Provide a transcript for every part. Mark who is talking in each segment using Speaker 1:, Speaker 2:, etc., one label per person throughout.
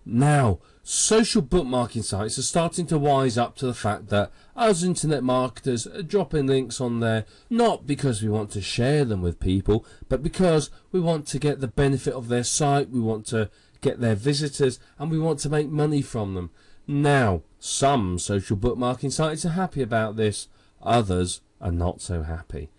Speaker 1: Now, social bookmarking sites are starting to wise up to the fact that us internet marketers are dropping links on there not because we want to share them with people, but because we want to get the benefit of their site, we want to get their visitors, and we want to make money from them. Now, some social bookmarking sites are happy about this, others are not so happy.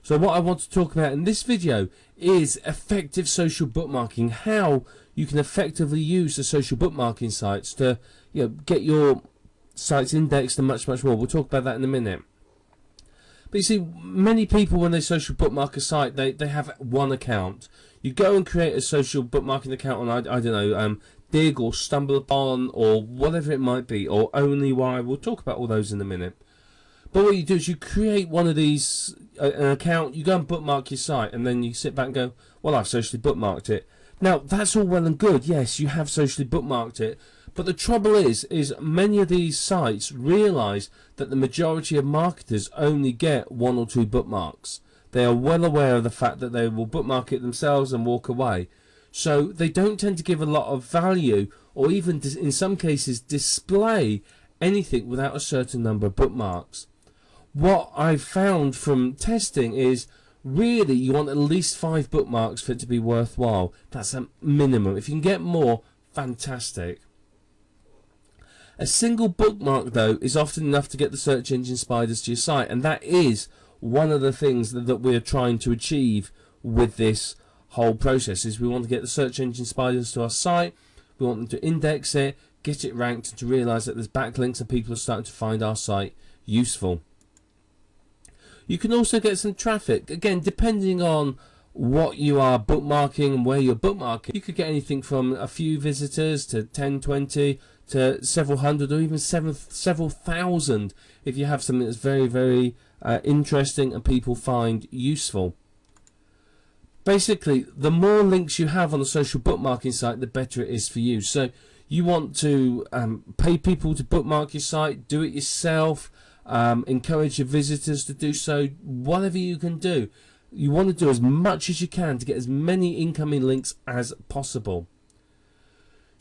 Speaker 1: So what I want to talk about in this video is effective social bookmarking, how you can effectively use the social bookmarking sites to get your sites indexed and much more. We'll talk about that in a minute. But you see, many people when they social bookmark a site, they have one account. You go and create a social bookmarking account on, I don't know, Dig or Stumble Upon or whatever it might be, or Only Why. We'll talk about all those in a minute. But what you do is you create one of these, an account, you go and bookmark your site, and then you sit back and go, well, I've socially bookmarked it. Now, that's all well and good. Yes, you have socially bookmarked it. But the trouble is many of these sites realise that the majority of marketers only get 1 or 2 bookmarks. They are well aware of the fact that they will bookmark it themselves and walk away. So they don't tend to give a lot of value, or even in some cases display anything without a certain number of bookmarks. What I've found from testing is really you want at least 5 bookmarks for it to be worthwhile. That's a minimum. If you can get more, fantastic. A single bookmark though is often enough to get the search engine spiders to your site, and that is one of the things that we're trying to achieve with this whole process. Is we want to get the search engine spiders to our site, we want them to index it, get it ranked, and to realise that there's backlinks and people are starting to find our site useful. You can also get some traffic, again depending on what you are bookmarking and where you're bookmarking. You could get anything from a few visitors to 10, 20 to several hundred, or even several thousand if you have something that's very interesting and people find useful. Basically, the more links you have on a social bookmarking site, the better it is for you. So you want to pay people to bookmark your site, do it yourself, encourage your visitors to do so, whatever you can do. You want to do as much as you can to get as many incoming links as possible.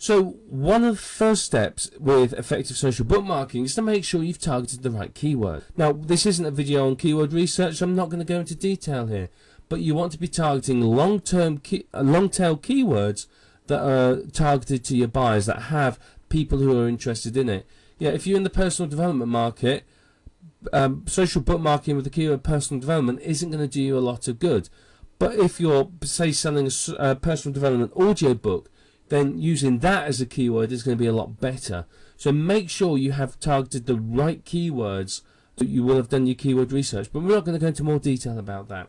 Speaker 1: So one of the first steps with effective social bookmarking is to make sure you've targeted the right keyword. Now, this isn't a video on keyword research, so I'm not going to go into detail here, but you want to be targeting long-tail keywords that are targeted to your buyers, that have people who are interested in it. Yeah, if you're in the personal development market, social bookmarking with the keyword personal development isn't going to do you a lot of good. But if you're, say, selling a personal development audio book, then using that as a keyword is going to be a lot better. So make sure you have targeted the right keywords, that you will have done your keyword research, but we're not going to go into more detail about that.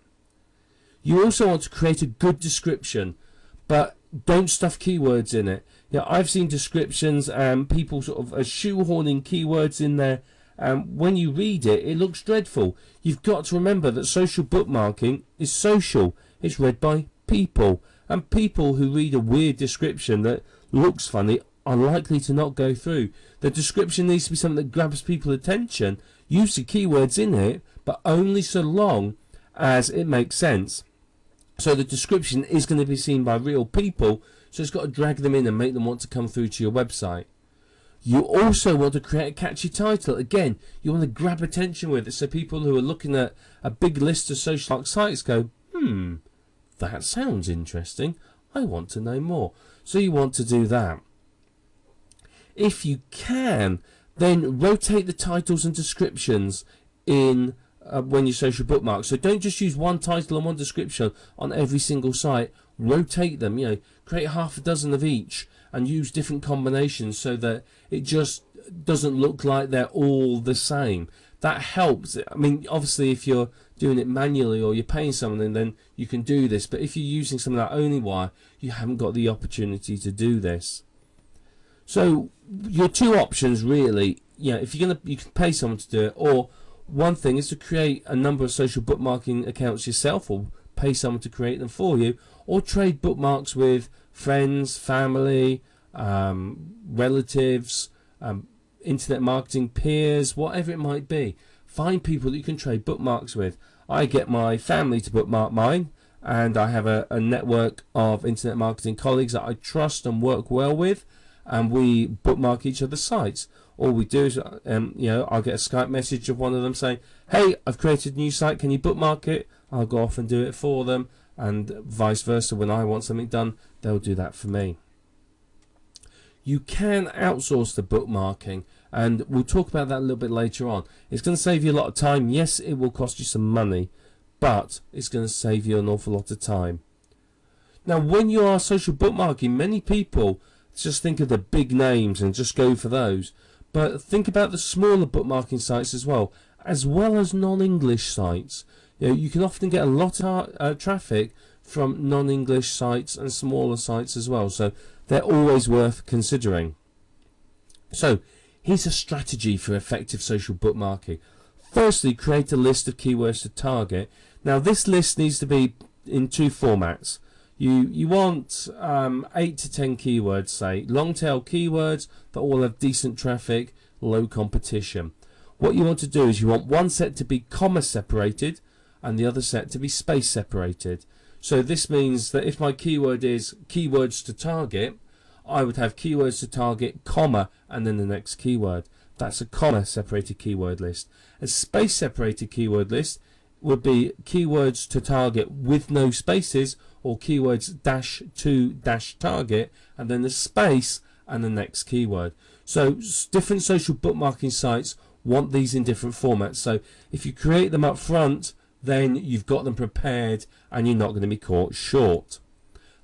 Speaker 1: You also want to create a good description, but don't stuff keywords in it. Yeah, I've seen descriptions and people sort of are shoehorning keywords in there, and when you read it, it looks dreadful. You've got to remember that social bookmarking is social. It's read by people, and people who read a weird description that looks funny are likely to not go through. The description needs to be something that grabs people's attention. Use the keywords in it, but only so long as it makes sense. So the description is going to be seen by real people, so it's got to drag them in and make them want to come through to your website. You also want to create a catchy title. Again, you want to grab attention with it, so people who are looking at a big list of social sites go, that sounds interesting, I want to know more. So you want to do that. If you can, then rotate the titles and descriptions in when you social bookmark. So don't just use one title and one description on every single site. Rotate them, create half a dozen of each and use different combinations so that it just doesn't look like they're all the same. That helps. I mean, obviously if you're doing it manually or you're paying someone, then you can do this, but if you're using something like OnlyWire, you haven't got the opportunity to do this. So your two options really, if you can pay someone to do it, or one thing is to create a number of social bookmarking accounts yourself, or pay someone to create them for you, or trade bookmarks with friends, family, relatives, internet marketing peers, whatever it might be. Find people that you can trade bookmarks with. I get my family to bookmark mine, and I have a network of internet marketing colleagues that I trust and work well with, and we bookmark each other's sites. All we do is, I'll get a Skype message of one of them saying, hey, I've created a new site, can you bookmark it? I'll go off and do it for them, and vice versa. When I want something done, they'll do that for me. You can outsource the bookmarking, and we'll talk about that a little bit later on. It's going to save you a lot of time. Yes, it will cost you some money, but it's going to save you an awful lot of time. Now, when you are social bookmarking, many people just think of the big names and just go for those. But think about the smaller bookmarking sites as well as non-English sites. You can often get a lot of traffic from non-English sites and smaller sites as well. So they're always worth considering. So here's a strategy for effective social bookmarking. Firstly, create a list of keywords to target. Now this list needs to be in two formats. You want 8 to 10 keywords, say, long tail keywords that all have decent traffic, low competition. What you want to do is you want one set to be comma separated and the other set to be space separated. So this means that if my keyword is keywords to target, I would have keywords to target, comma, and then the next keyword. That's a comma separated keyword list. A space separated keyword list would be keywords to target with no spaces, or keywords dash to dash target, and then the space and the next keyword. So different social bookmarking sites want these in different formats. So if you create them up front, then you've got them prepared and you're not going to be caught short.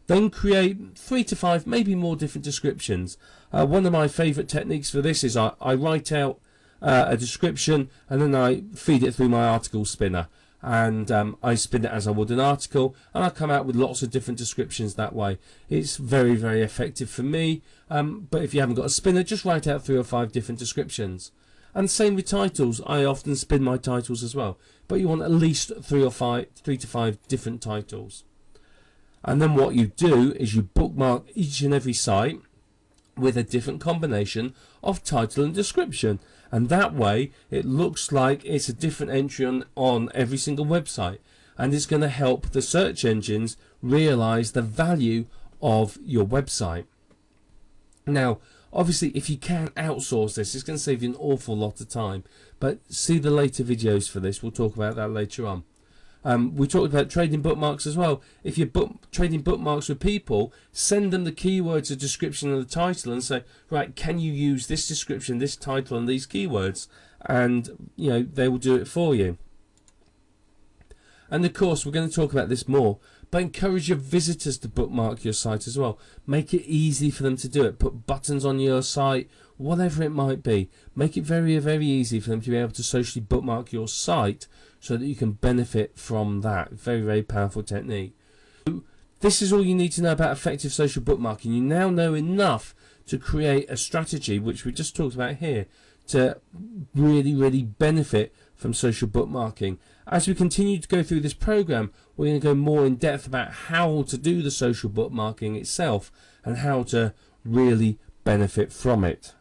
Speaker 1: Then create 3 to 5, maybe more different descriptions. One of my favourite techniques for this is I write out a description and then I feed it through my article spinner. And I spin it as I would an article, and I come out with lots of different descriptions that way. It's very, very effective for me, but if you haven't got a spinner, just write out 3 or 5 different descriptions. And same with titles. I often spin my titles as well, but you want at least 3 to 5 different titles. And then what you do is you bookmark each and every site with a different combination of title and description, and that way it looks like it's a different entry on every single website, and it's going to help the search engines realize the value of your website. Now obviously if you can outsource this, it's going to save you an awful lot of time, but see the later videos for this. We'll talk about that later on. We talked about trading bookmarks as well. If you're trading bookmarks with people, send them the keywords, the description and the title, and say, right, can you use this description, this title and these keywords? And they will do it for you. And of course we're going to talk about this more, but encourage your visitors to bookmark your site as well. Make it easy for them to do it. Put buttons on your site, whatever it might be. Make it very, very easy for them to be able to socially bookmark your site so that you can benefit from that. Very, very powerful technique. This is all you need to know about effective social bookmarking. You now know enough to create a strategy, which we just talked about here, to really, really benefit from social bookmarking. As we continue to go through this program, we're going to go more in depth about how to do the social bookmarking itself and how to really benefit from it.